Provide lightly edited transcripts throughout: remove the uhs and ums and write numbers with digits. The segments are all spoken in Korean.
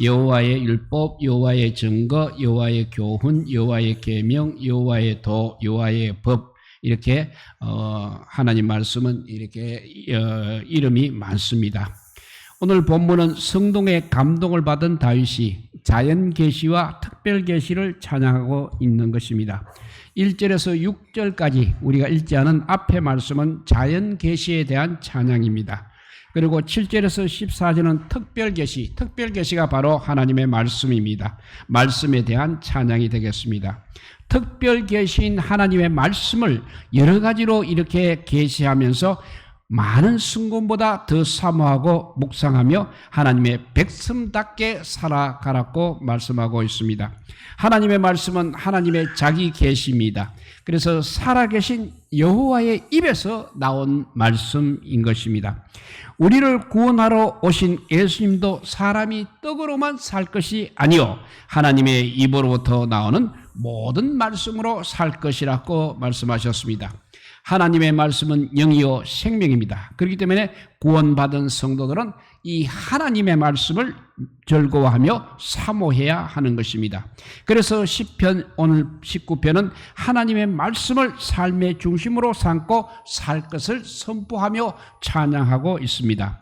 여호와의 율법, 여호와의 증거, 여호와의 교훈, 여호와의 계명, 여호와의 도, 여호와의 법, 이렇게 하나님 말씀은 이렇게 이름이 많습니다. 오늘 본문은 성동의 감동을 받은 다윗이 자연 계시와 특별 계시를 찬양하고 있는 것입니다. 1절에서 6절까지 우리가 읽지 않은 앞의 말씀은 자연 계시에 대한 찬양입니다. 그리고 7절에서 14절은 특별 계시가 바로 하나님의 말씀입니다. 말씀에 대한 찬양이 되겠습니다. 특별 계시인 하나님의 말씀을 여러 가지로 이렇게 계시하면서 많은 순금보다 더 사모하고 묵상하며 하나님의 백성답게 살아가라고 말씀하고 있습니다. 하나님의 말씀은 하나님의 자기 계시입니다. 그래서 살아계신 여호와의 입에서 나온 말씀인 것입니다. 우리를 구원하러 오신 예수님도 사람이 떡으로만 살 것이 아니요 하나님의 입으로부터 나오는 모든 말씀으로 살 것이라고 말씀하셨습니다. 하나님의 말씀은 영이요 생명입니다. 그렇기 때문에 구원받은 성도들은 이 하나님의 말씀을 즐거워하며 사모해야 하는 것입니다. 그래서 시편 오늘 19편은 하나님의 말씀을 삶의 중심으로 삼고 살 것을 선포하며 찬양하고 있습니다.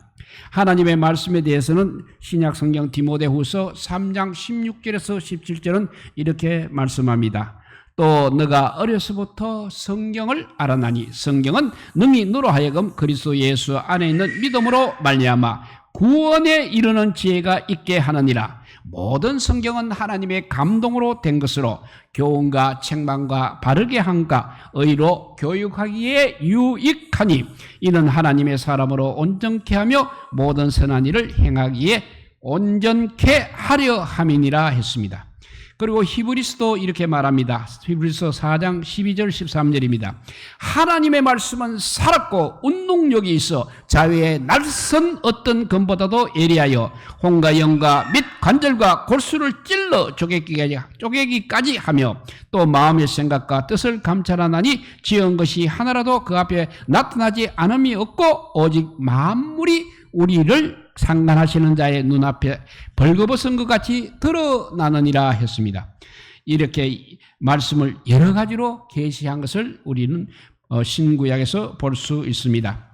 하나님의 말씀에 대해서는 신약성경 디모데후서 3장 16절에서 17절은 이렇게 말씀합니다. 또 너가 어려서부터 성경을 알아나니 성경은 능히 너로 하여금 그리스도 예수 안에 있는 믿음으로 말미암아 구원에 이르는 지혜가 있게 하느니라. 모든 성경은 하나님의 감동으로 된 것으로 교훈과 책망과 바르게 함과 의로 교육하기에 유익하니 이는 하나님의 사람으로 온전케 하며 모든 선한 일을 행하기에 온전케 하려 함이니라 했습니다. 그리고 히브리서도 이렇게 말합니다. 히브리서 4장 12절 13절입니다. 하나님의 말씀은 살았고 운동력이 있어 자위의 날선 어떤 검보다도 예리하여 혼과 영과 및 관절과 골수를 찔러 쪼개기까지 하며 또 마음의 생각과 뜻을 감찰하나니 지은 것이 하나라도 그 앞에 나타나지 않음이 없고 오직 만물이 우리를 상관하시는 자의 눈앞에 벌거벗은 것 같이 드러나느니라 했습니다. 이렇게 말씀을 여러 가지로 계시한 것을 우리는 신구약에서 볼 수 있습니다.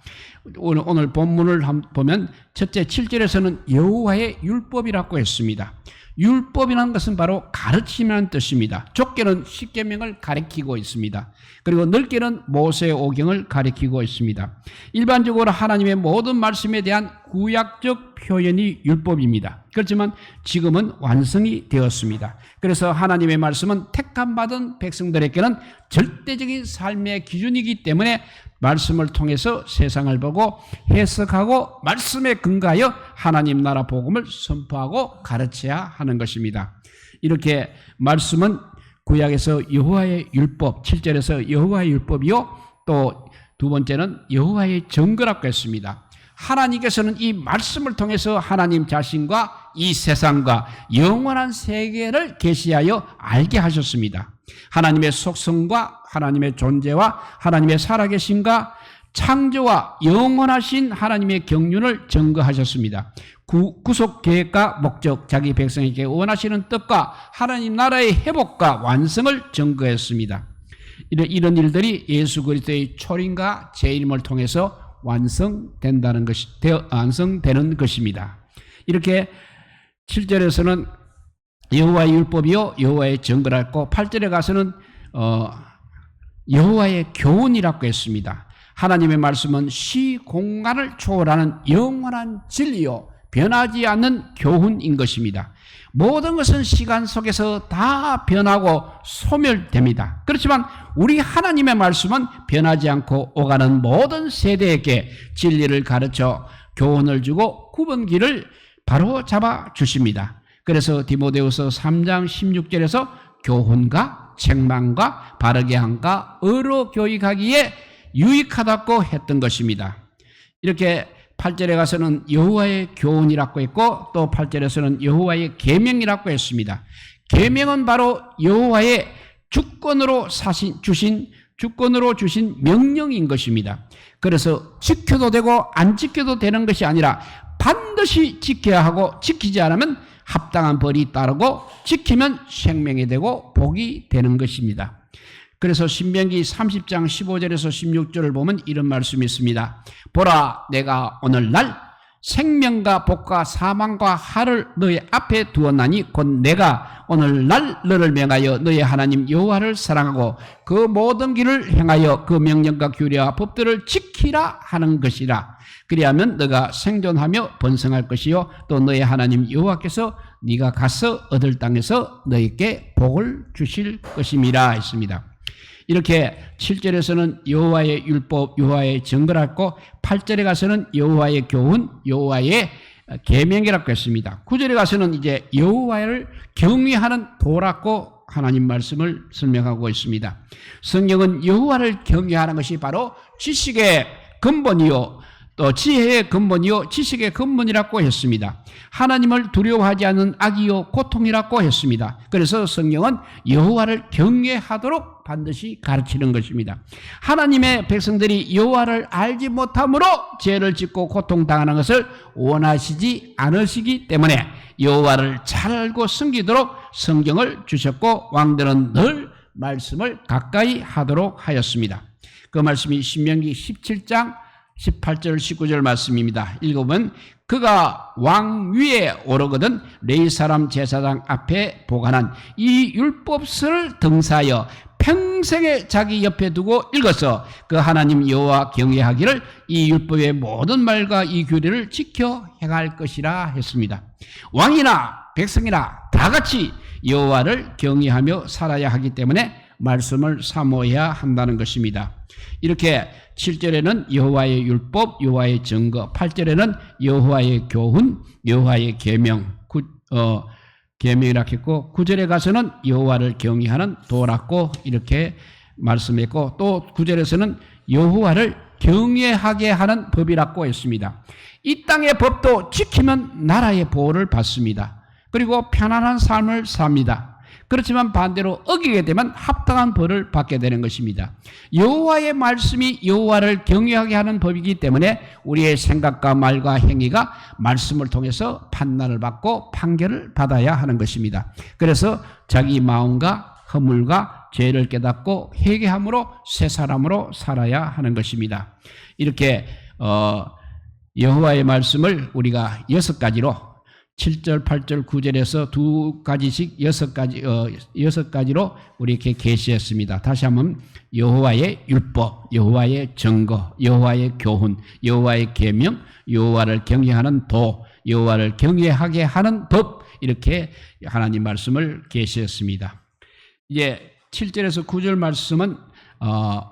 오늘 본문을 보면 첫째 7절에서는 여호와의 율법이라고 했습니다. 율법이라는 것은 바로 가르침이라는 뜻입니다. 좁게는 십계명을 가리키고 있습니다. 그리고 넓게는 모세의 오경을 가리키고 있습니다. 일반적으로 하나님의 모든 말씀에 대한 구약적 표현이 율법입니다. 그렇지만 지금은 완성이 되었습니다. 그래서 하나님의 말씀은 택함받은 백성들에게는 절대적인 삶의 기준이기 때문에 말씀을 통해서 세상을 보고 해석하고 말씀에 근거하여 하나님 나라 복음을 선포하고 가르쳐야 하는 것입니다. 이렇게 말씀은 구약에서 여호와의 율법, 7절에서 여호와의 율법이요, 또 두 번째는 여호와의 증거라고 했습니다. 하나님께서는 이 말씀을 통해서 하나님 자신과 이 세상과 영원한 세계를 계시하여 알게 하셨습니다. 하나님의 속성과 하나님의 존재와 하나님의 살아계심과 창조와 영원하신 하나님의 경륜을 증거하셨습니다. 구속 계획과 목적, 자기 백성에게 원하시는 뜻과 하나님 나라의 회복과 완성을 증거했습니다. 이런 일들이 예수 그리스도의 초림과 재림을 통해서 완성되는 것입니다. 이렇게 7절에서는 여호와의 율법이요 여호와의 증거라고, 8절에 가서는 여호와의 교훈이라고 했습니다. 하나님의 말씀은 시 공간을 초월하는 영원한 진리요 변하지 않는 교훈인 것입니다. 모든 것은 시간 속에서 다 변하고 소멸됩니다. 그렇지만 우리 하나님의 말씀은 변하지 않고 오가는 모든 세대에게 진리를 가르쳐 교훈을 주고 구분기를 바로 잡아 주십니다. 그래서 디모데후서 3장 16절에서 교훈과 책망과 바르게 함과 의로 교육하기에 유익하다고 했던 것입니다. 이렇게 8절에 가서는 여호와의 교훈이라고 했고, 또 8절에서는 여호와의 계명이라고 했습니다. 계명은 바로 여호와의 주권으로 주신 명령인 것입니다. 그래서 지켜도 되고 안 지켜도 되는 것이 아니라 반드시 지켜야 하고, 지키지 않으면 합당한 벌이 따르고 지키면 생명이 되고 복이 되는 것입니다. 그래서 신명기 30장 15절에서 16절을 보면 이런 말씀이 있습니다. 보라, 내가 오늘날 생명과 복과 사망과 화를 너희 앞에 두었나니 곧 내가 오늘날 너를 명하여 너희 하나님 여호와를 사랑하고 그 모든 길을 행하여 그 명령과 규례와 법들을 지키라 하는 것이라. 그리하면 너가 생존하며 번성할 것이요 또 너희 하나님 여호와께서 네가 가서 얻을 땅에서 너희에게 복을 주실 것임이라 했습니다. 이렇게 7절에서는 여호와의 율법, 여호와의 증거를 했고 8절에 가서는 여호와의 교훈, 여호와의 계명이라고 했습니다. 9절에 가서는 이제 여호와를 경외하는 도라고 하나님 말씀을 설명하고 있습니다. 성경은 여호와를 경외하는 것이 바로 지식의 근본이요 또 지혜의 근본이요 지식의 근본이라고 했습니다. 하나님을 두려워하지 않는 악이요 고통이라고 했습니다. 그래서 성경은 여호와를 경외하도록 반드시 가르치는 것입니다. 하나님의 백성들이 여호와를 알지 못함으로 죄를 짓고 고통당하는 것을 원하시지 않으시기 때문에 여호와를 잘 알고 섬기도록 성경을 주셨고 왕들은 늘 말씀을 가까이 하도록 하였습니다. 그 말씀이 신명기 17장 18절 19절 말씀입니다. 읽어보면 그가 왕 위에 오르거든 레위 사람 제사장 앞에 보관한 이 율법서를 등사하여 평생에 자기 옆에 두고 읽어서 그 하나님 여호와 경외하기를 이 율법의 모든 말과 이 규례를 지켜 행할 것이라 했습니다. 왕이나 백성이나 다 같이 여호와를 경외하며 살아야 하기 때문에 말씀을 사모해야 한다는 것입니다. 이렇게 7절에는 여호와의 율법, 여호와의 증거, 8절에는 여호와의 교훈, 여호와의 계명, 계명이라 했고 9절에 가서는 여호와를 경외하는 도라고 이렇게 말씀했고 또 9절에서는 여호와를 경외하게 하는 법이라고 했습니다. 이 땅의 법도 지키면 나라의 보호를 받습니다. 그리고 편안한 삶을 삽니다. 그렇지만 반대로 어기게 되면 합당한 벌을 받게 되는 것입니다. 여호와의 말씀이 여호와를 경외하게 하는 법이기 때문에 우리의 생각과 말과 행위가 말씀을 통해서 판단을 받고 판결을 받아야 하는 것입니다. 그래서 자기 마음과 허물과 죄를 깨닫고 회개함으로 새 사람으로 살아야 하는 것입니다. 이렇게 여호와의 말씀을 우리가 6가지로 7절, 8절, 9절에서 2가지씩 6가지로 우리에게 계시했습니다. 다시 한번 여호와의 율법, 여호와의 증거, 여호와의 교훈, 여호와의 계명, 여호와를 경외하는 도, 여호와를 경외하게 하는 법 이렇게 하나님 말씀을 계시했습니다. 이제 7절에서 9절 말씀은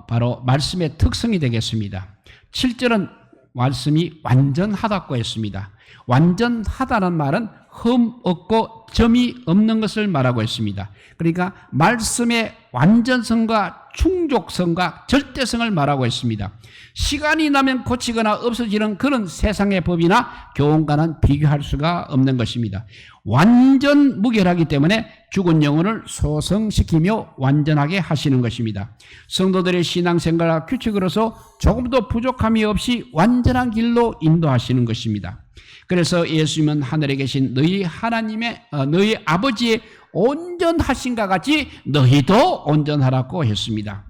바로 말씀의 특성이 되겠습니다. 7절은 말씀이 완전하다고 했습니다. 완전하다는 말은 흠 없고 점이 없는 것을 말하고 있습니다. 그러니까 말씀의 완전성과 충족성과 절대성을 말하고 있습니다. 시간이 나면 고치거나 없어지는 그런 세상의 법이나 교훈과는 비교할 수가 없는 것입니다. 완전 무결하기 때문에 죽은 영혼을 소성시키며 완전하게 하시는 것입니다. 성도들의 신앙생활과 규칙으로서 조금도 부족함이 없이 완전한 길로 인도하시는 것입니다. 그래서 예수님은 하늘에 계신 너희 하나님의 너희 아버지의 온전하신가 같이 너희도 온전하라고 했습니다.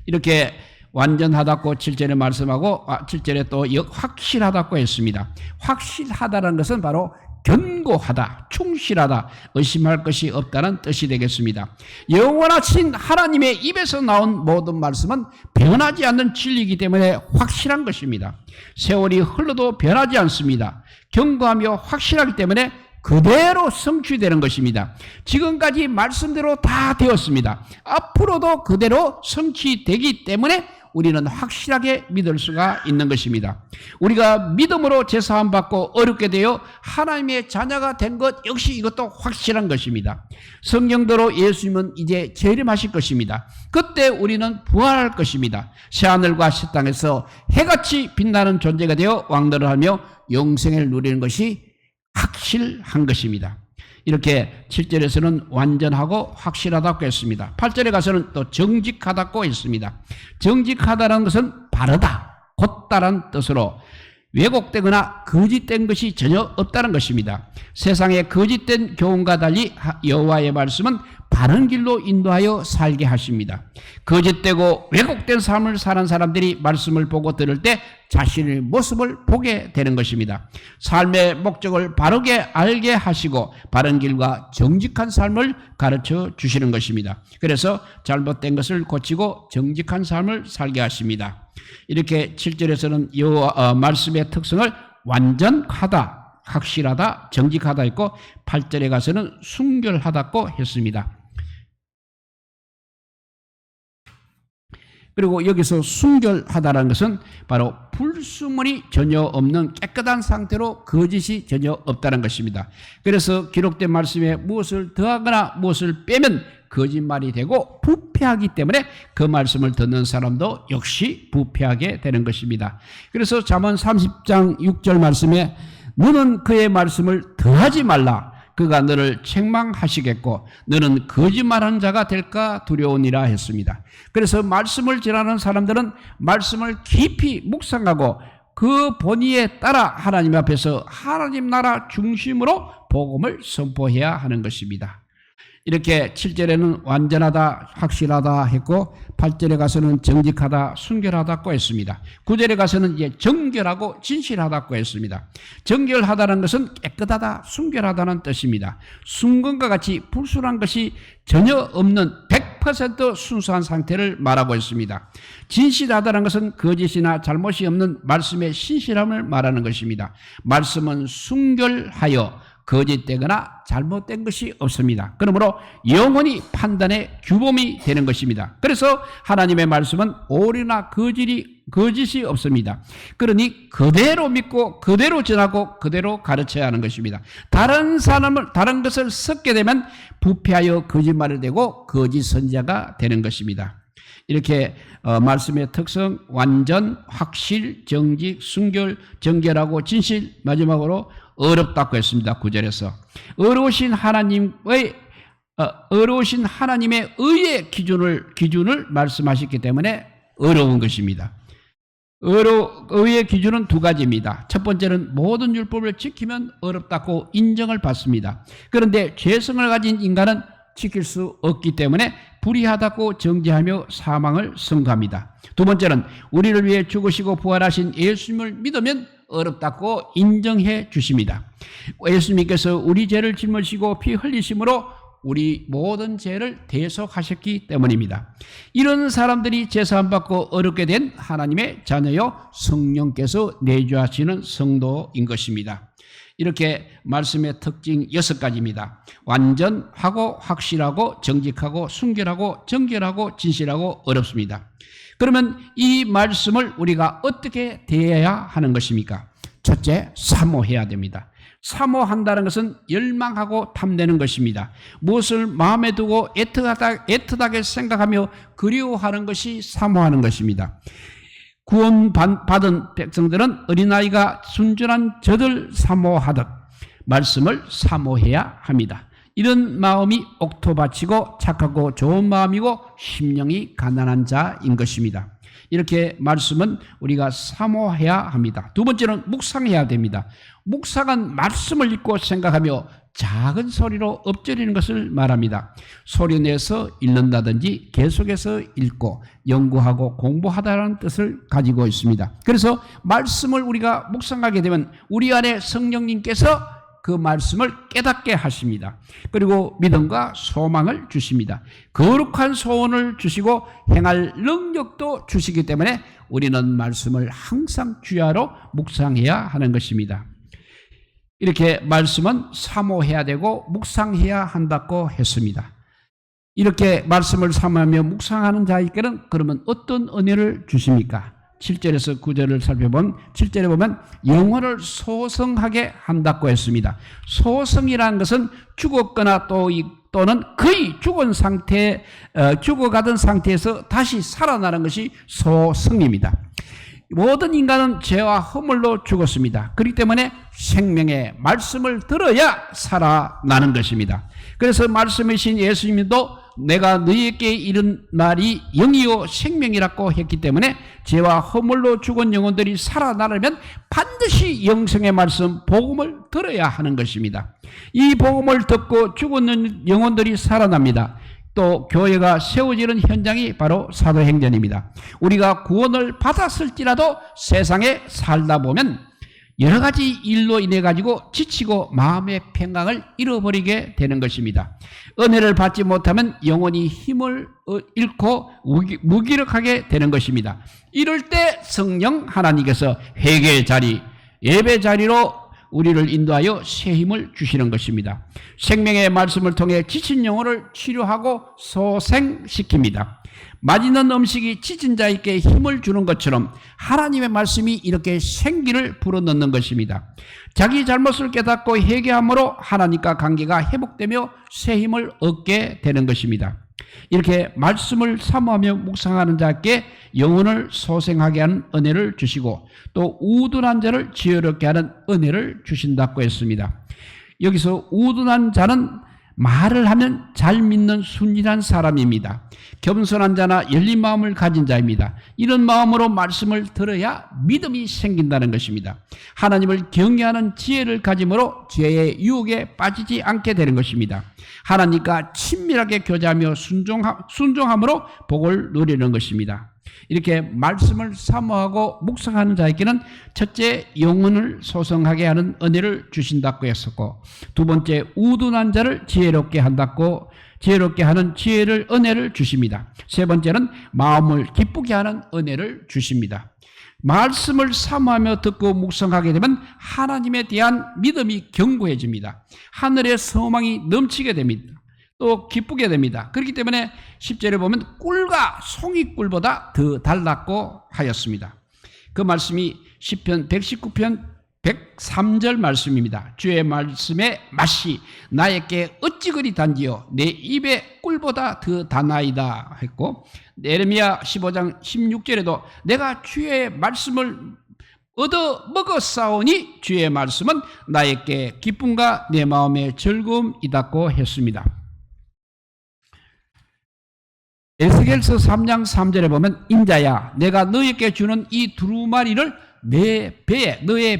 이렇게 완전하다고 7절에 말씀하고 7절에 또 확실하다고 했습니다. 확실하다는 것은 바로 견고하다, 충실하다, 의심할 것이 없다는 뜻이 되겠습니다. 영원하신 하나님의 입에서 나온 모든 말씀은 변하지 않는 진리이기 때문에 확실한 것입니다. 세월이 흘러도 변하지 않습니다. 견고하며 확실하기 때문에 그대로 성취되는 것입니다. 지금까지 말씀대로 다 되었습니다. 앞으로도 그대로 성취되기 때문에 우리는 확실하게 믿을 수가 있는 것입니다. 우리가 믿음으로 제사함 받고 어렵게 되어 하나님의 자녀가 된 것 역시 이것도 확실한 것입니다. 성경대로 예수님은 이제 재림하실 것입니다. 그때 우리는 부활할 것입니다. 새하늘과 새 땅에서 해같이 빛나는 존재가 되어 왕노를 하며 영생을 누리는 것이 확실한 것입니다. 이렇게 7절에서는 완전하고 확실하다고 했습니다. 8절에 가서는 또 정직하다고 했습니다. 정직하다는 것은 바르다, 곧다란 뜻으로 왜곡되거나 거짓된 것이 전혀 없다는 것입니다. 세상의 거짓된 교훈과 달리 여호와의 말씀은 바른 길로 인도하여 살게 하십니다. 거짓되고 왜곡된 삶을 사는 사람들이 말씀을 보고 들을 때 자신의 모습을 보게 되는 것입니다. 삶의 목적을 바르게 알게 하시고 바른 길과 정직한 삶을 가르쳐 주시는 것입니다. 그래서 잘못된 것을 고치고 정직한 삶을 살게 하십니다. 이렇게 7절에서는 말씀의 특성을 완전하다, 확실하다, 정직하다 했고 8절에 가서는 순결하다고 했습니다. 그리고 여기서 순결하다는 것은 바로 불순물이 전혀 없는 깨끗한 상태로 거짓이 전혀 없다는 것입니다. 그래서 기록된 말씀에 무엇을 더하거나 무엇을 빼면 거짓말이 되고 부패하기 때문에 그 말씀을 듣는 사람도 역시 부패하게 되는 것입니다. 그래서 잠언 30장 6절 말씀에 너는 그의 말씀을 더하지 말라. 그가 너를 책망하시겠고 너는 거짓말하는 자가 될까 두려우니라 했습니다. 그래서 말씀을 전하는 사람들은 말씀을 깊이 묵상하고 그 본의에 따라 하나님 앞에서 하나님 나라 중심으로 복음을 선포해야 하는 것입니다. 이렇게 7절에는 완전하다, 확실하다 했고 8절에 가서는 정직하다, 순결하다고 했습니다. 9절에 가서는 이제 정결하고 진실하다고 했습니다. 정결하다는 것은 깨끗하다, 순결하다는 뜻입니다. 순금과 같이 불순한 것이 전혀 없는 100% 순수한 상태를 말하고 있습니다. 진실하다는 것은 거짓이나 잘못이 없는 말씀의 신실함을 말하는 것입니다. 말씀은 순결하여 거짓되거나 잘못된 것이 없습니다. 그러므로 영원히 판단의 규범이 되는 것입니다. 그래서 하나님의 말씀은 오류나 거짓이 없습니다. 그러니 그대로 믿고 그대로 전하고 그대로 가르쳐야 하는 것입니다. 다른 것을 섞게 되면 부패하여 거짓말을 되고 거짓 선지자가 되는 것입니다. 이렇게 말씀의 특성 완전, 확실, 정직, 순결, 정결하고 진실, 마지막으로 어렵다고 했습니다. 9절에서 어려우신 하나님의 의의 기준을 말씀하셨기 때문에 어려운 것입니다. 의의 기준은 두 가지입니다. 첫 번째는 모든 율법을 지키면 어렵다고 인정을 받습니다. 그런데 죄성을 가진 인간은 지킬 수 없기 때문에 불의하다고 정죄하며 사망을 선고합니다. 두 번째는 우리를 위해 죽으시고 부활하신 예수님을 믿으면 어렵다고 인정해 주십니다. 예수님께서 우리 죄를 짊으시고 피 흘리심으로 우리 모든 죄를 대속하셨기 때문입니다. 이런 사람들이 제사함 받고 어렵게 된 하나님의 자녀요 성령께서 내주하시는 성도인 것입니다. 이렇게 말씀의 특징 6가지입니다. 완전하고 확실하고 정직하고 순결하고 정결하고 진실하고 어렵습니다. 그러면 이 말씀을 우리가 어떻게 대해야 하는 것입니까? 첫째, 사모해야 됩니다. 사모한다는 것은 열망하고 탐내는 것입니다. 무엇을 마음에 두고 애틋하게 생각하며 그리워하는 것이 사모하는 것입니다. 구원받은 백성들은 어린아이가 순전한 젖을 사모하듯 말씀을 사모해야 합니다. 이런 마음이 옥토바치고 착하고 좋은 마음이고 심령이 가난한 자인 것입니다. 이렇게 말씀은 우리가 사모해야 합니다. 두 번째는 묵상해야 됩니다. 묵상은 말씀을 읽고 생각하며 작은 소리로 엎드리는 것을 말합니다. 소리내서 읽는다든지 계속해서 읽고 연구하고 공부하다라는 뜻을 가지고 있습니다. 그래서 말씀을 우리가 묵상하게 되면 우리 안에 성령님께서 그 말씀을 깨닫게 하십니다. 그리고 믿음과 소망을 주십니다. 거룩한 소원을 주시고 행할 능력도 주시기 때문에 우리는 말씀을 항상 주야로 묵상해야 하는 것입니다. 이렇게 말씀은 사모해야 되고 묵상해야 한다고 했습니다. 이렇게 말씀을 사모하며 묵상하는 자에게는 그러면 어떤 은혜를 주십니까? 7절에서 9절을 살펴보면 7절에 보면 영혼을 소성하게 한다고 했습니다. 소성이라는 것은 죽었거나 또는 거의 죽어가던 상태에서 다시 살아나는 것이 소성입니다. 모든 인간은 죄와 허물로 죽었습니다. 그렇기 때문에 생명의 말씀을 들어야 살아나는 것입니다. 그래서 말씀이신 예수님도 내가 너희에게 이른 말이 영이요 생명이라고 했기 때문에 죄와 허물로 죽은 영혼들이 살아나려면 반드시 영생의 말씀 복음을 들어야 하는 것입니다. 이 복음을 듣고 죽은 영혼들이 살아납니다. 또 교회가 세워지는 현장이 바로 사도행전입니다. 우리가 구원을 받았을지라도 세상에 살다 보면 여러 가지 일로 인해 가지고 지치고 마음의 평강을 잃어버리게 되는 것입니다. 은혜를 받지 못하면 영혼이 힘을 잃고 무기력하게 되는 것입니다. 이럴 때 성령 하나님께서 회개의 자리, 예배 자리로 우리를 인도하여 새 힘을 주시는 것입니다. 생명의 말씀을 통해 지친 영혼을 치료하고 소생시킵니다. 맛있는 음식이 지친 자에게 힘을 주는 것처럼 하나님의 말씀이 이렇게 생기를 불어넣는 것입니다. 자기 잘못을 깨닫고 회개함으로 하나님과 관계가 회복되며 새 힘을 얻게 되는 것입니다. 이렇게 말씀을 사모하며 묵상하는 자에게 영혼을 소생하게 하는 은혜를 주시고 또 우둔한 자를 지혜롭게 하는 은혜를 주신다고 했습니다. 여기서 우둔한 자는 말을 하면 잘 믿는 순진한 사람입니다. 겸손한 자나 열린 마음을 가진 자입니다. 이런 마음으로 말씀을 들어야 믿음이 생긴다는 것입니다. 하나님을 경외하는 지혜를 가짐으로 죄의 유혹에 빠지지 않게 되는 것입니다. 하나님과 친밀하게 교제하며 순종함으로 복을 누리는 것입니다. 이렇게 말씀을 사모하고 묵상하는 자에게는 첫째, 영혼을 소성하게 하는 은혜를 주신다고 했었고, 두 번째, 우둔한 자를 지혜롭게 하는 지혜를 은혜를 주십니다. 세 번째는 마음을 기쁘게 하는 은혜를 주십니다. 말씀을 사모하며 듣고 묵상하게 되면 하나님에 대한 믿음이 견고해집니다. 하늘의 소망이 넘치게 됩니다. 또 기쁘게 됩니다. 그렇기 때문에 10절에 보면 꿀과 송이꿀보다 더 달랐고 하였습니다. 그 말씀이 시편 119편 103절 말씀입니다. 주의 말씀의 맛이 나에게 어찌 그리 단지요 내 입에 꿀보다 더 다나이다 했고, 예레미야 15장 16절에도 내가 주의 말씀을 얻어 먹었사오니 주의 말씀은 나에게 기쁨과 내 마음의 즐거움이다고 했습니다. 에스겔서 3장 3절에 보면 인자야 내가 너에게 주는 이 두루마리를 너의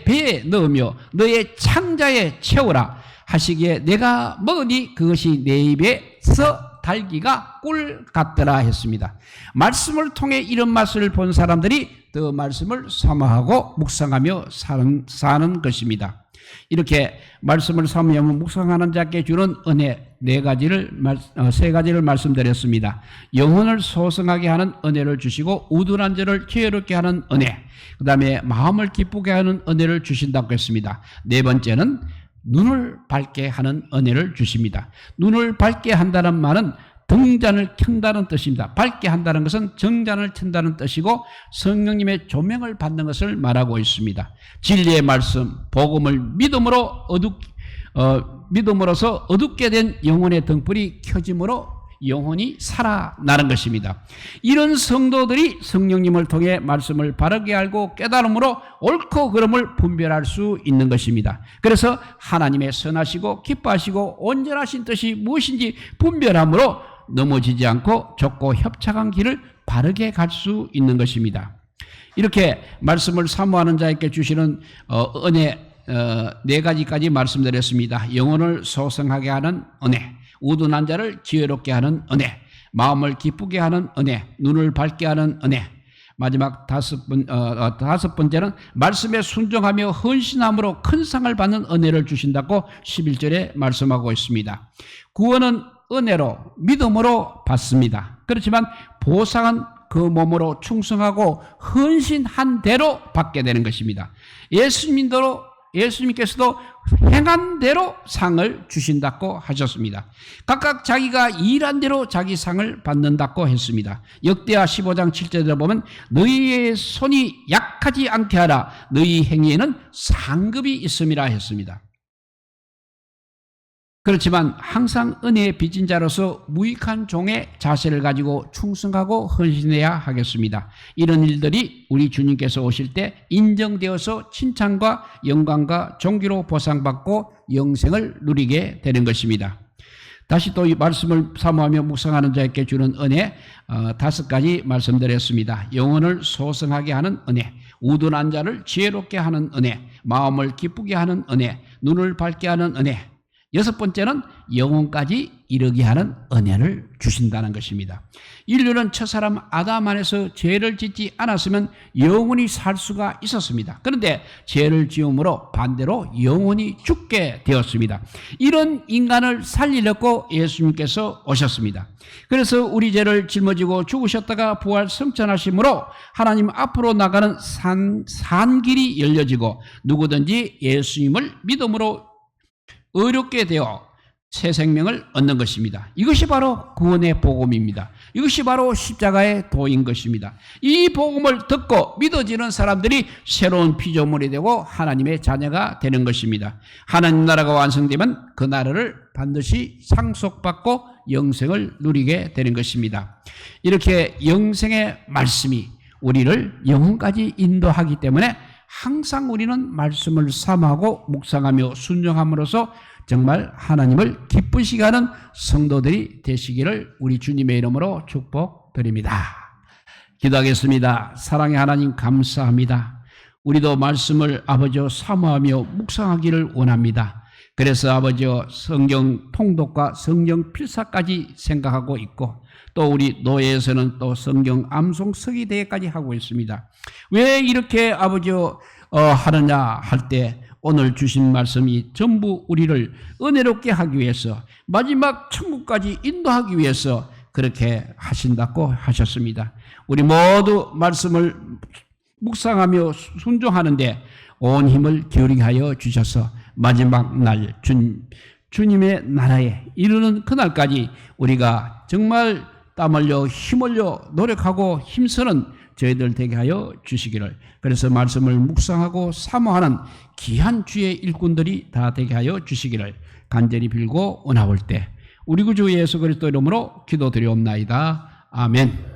배에 넣으며 너의 창자에 채우라 하시기에 내가 먹으니 그것이 내 입에서 달기가 꿀 같더라 했습니다. 말씀을 통해 이런 맛을 본 사람들이 그 말씀을 사모하고 묵상하며 사는 것입니다. 이렇게 말씀을 사모하며 묵상하는 자께 주는 은혜 세 가지를 말씀드렸습니다. 영혼을 소성하게 하는 은혜를 주시고 우둔한 자를 지혜롭게 하는 은혜, 그 다음에 마음을 기쁘게 하는 은혜를 주신다고 했습니다. 네 번째는 눈을 밝게 하는 은혜를 주십니다. 눈을 밝게 한다는 말은 등잔을 켠다는 뜻입니다. 밝게 한다는 것은 정잔을 켠다는 뜻이고 성령님의 조명을 받는 것을 말하고 있습니다. 진리의 말씀, 복음을 믿음으로서 어둡게 된 영혼의 등불이 켜짐으로 영혼이 살아나는 것입니다. 이런 성도들이 성령님을 통해 말씀을 바르게 알고 깨달음으로 옳고 그름을 분별할 수 있는 것입니다. 그래서 하나님의 선하시고 기뻐하시고 온전하신 뜻이 무엇인지 분별함으로 넘어지지 않고 좁고 협착한 길을 바르게 갈 수 있는 것입니다. 이렇게 말씀을 사모하는 자에게 주시는 은혜 네 가지까지 말씀드렸습니다. 영혼을 소성하게 하는 은혜, 우둔한 자를 지혜롭게 하는 은혜, 마음을 기쁘게 하는 은혜, 눈을 밝게 하는 은혜, 마지막 다섯 번째는 말씀에 순종하며 헌신함으로 큰 상을 받는 은혜를 주신다고 11절에 말씀하고 있습니다. 구원은 은혜로 믿음으로 받습니다. 그렇지만 보상은 그 몸으로 충성하고 헌신한 대로 받게 되는 것입니다. 예수님께서도 행한 대로 상을 주신다고 하셨습니다. 각각 자기가 일한 대로 자기 상을 받는다고 했습니다. 역대하 15장 7절에 보면 너희의 손이 약하지 않게 하라 너희 행위에는 상급이 있음이라 했습니다. 그렇지만 항상 은혜의 빚진 자로서 무익한 종의 자세를 가지고 충성하고 헌신해야 하겠습니다. 이런 일들이 우리 주님께서 오실 때 인정되어서 칭찬과 영광과 존귀로 보상받고 영생을 누리게 되는 것입니다. 다시 또 이 말씀을 사모하며 묵상하는 자에게 주는 은혜 5가지 말씀드렸습니다. 영혼을 소성하게 하는 은혜, 우둔한 자를 지혜롭게 하는 은혜, 마음을 기쁘게 하는 은혜, 눈을 밝게 하는 은혜, 6번째는 영혼까지 이르게 하는 은혜를 주신다는 것입니다. 인류는 첫사람 아담 안에서 죄를 짓지 않았으면 영원히 살 수가 있었습니다. 그런데 죄를 지음으로 반대로 영원히 죽게 되었습니다. 이런 인간을 살리려고 예수님께서 오셨습니다. 그래서 우리 죄를 짊어지고 죽으셨다가 부활 승천하심으로 하나님 앞으로 나가는 산길이 열려지고 누구든지 예수님을 믿음으로 의롭게 되어 새 생명을 얻는 것입니다. 이것이 바로 구원의 복음입니다. 이것이 바로 십자가의 도인 것입니다. 이 복음을 듣고 믿어지는 사람들이 새로운 피조물이 되고 하나님의 자녀가 되는 것입니다. 하나님 나라가 완성되면 그 나라를 반드시 상속받고 영생을 누리게 되는 것입니다. 이렇게 영생의 말씀이 우리를 영혼까지 인도하기 때문에 항상 우리는 말씀을 삼하고 묵상하며 순종함으로써 정말 하나님을 기쁘시게 하는 성도들이 되시기를 우리 주님의 이름으로 축복드립니다. 기도하겠습니다. 사랑의 하나님 감사합니다. 우리도 말씀을 아버지여 사모하며 묵상하기를 원합니다. 그래서 아버지여 성경 통독과 성경 필사까지 생각하고 있고 또 우리 노예에서는 또 성경 암송 서기대회까지 하고 있습니다. 왜 이렇게 아버지여 하느냐 할 때 오늘 주신 말씀이 전부 우리를 은혜롭게 하기 위해서 마지막 천국까지 인도하기 위해서 그렇게 하신다고 하셨습니다. 우리 모두 말씀을 묵상하며 순종하는데 온 힘을 기울이게 하여 주셔서 마지막 날 주님의 나라에 이르는 그날까지 우리가 정말 땀 흘려 힘 흘려 노력하고 힘쓰는 저희들 되게 하여 주시기를, 그래서 말씀을 묵상하고 사모하는 귀한 주의 일꾼들이 다 되게 하여 주시기를 간절히 빌고 원하올 때 우리 구주 예수 그리스도 이름으로 기도드리옵나이다. 아멘.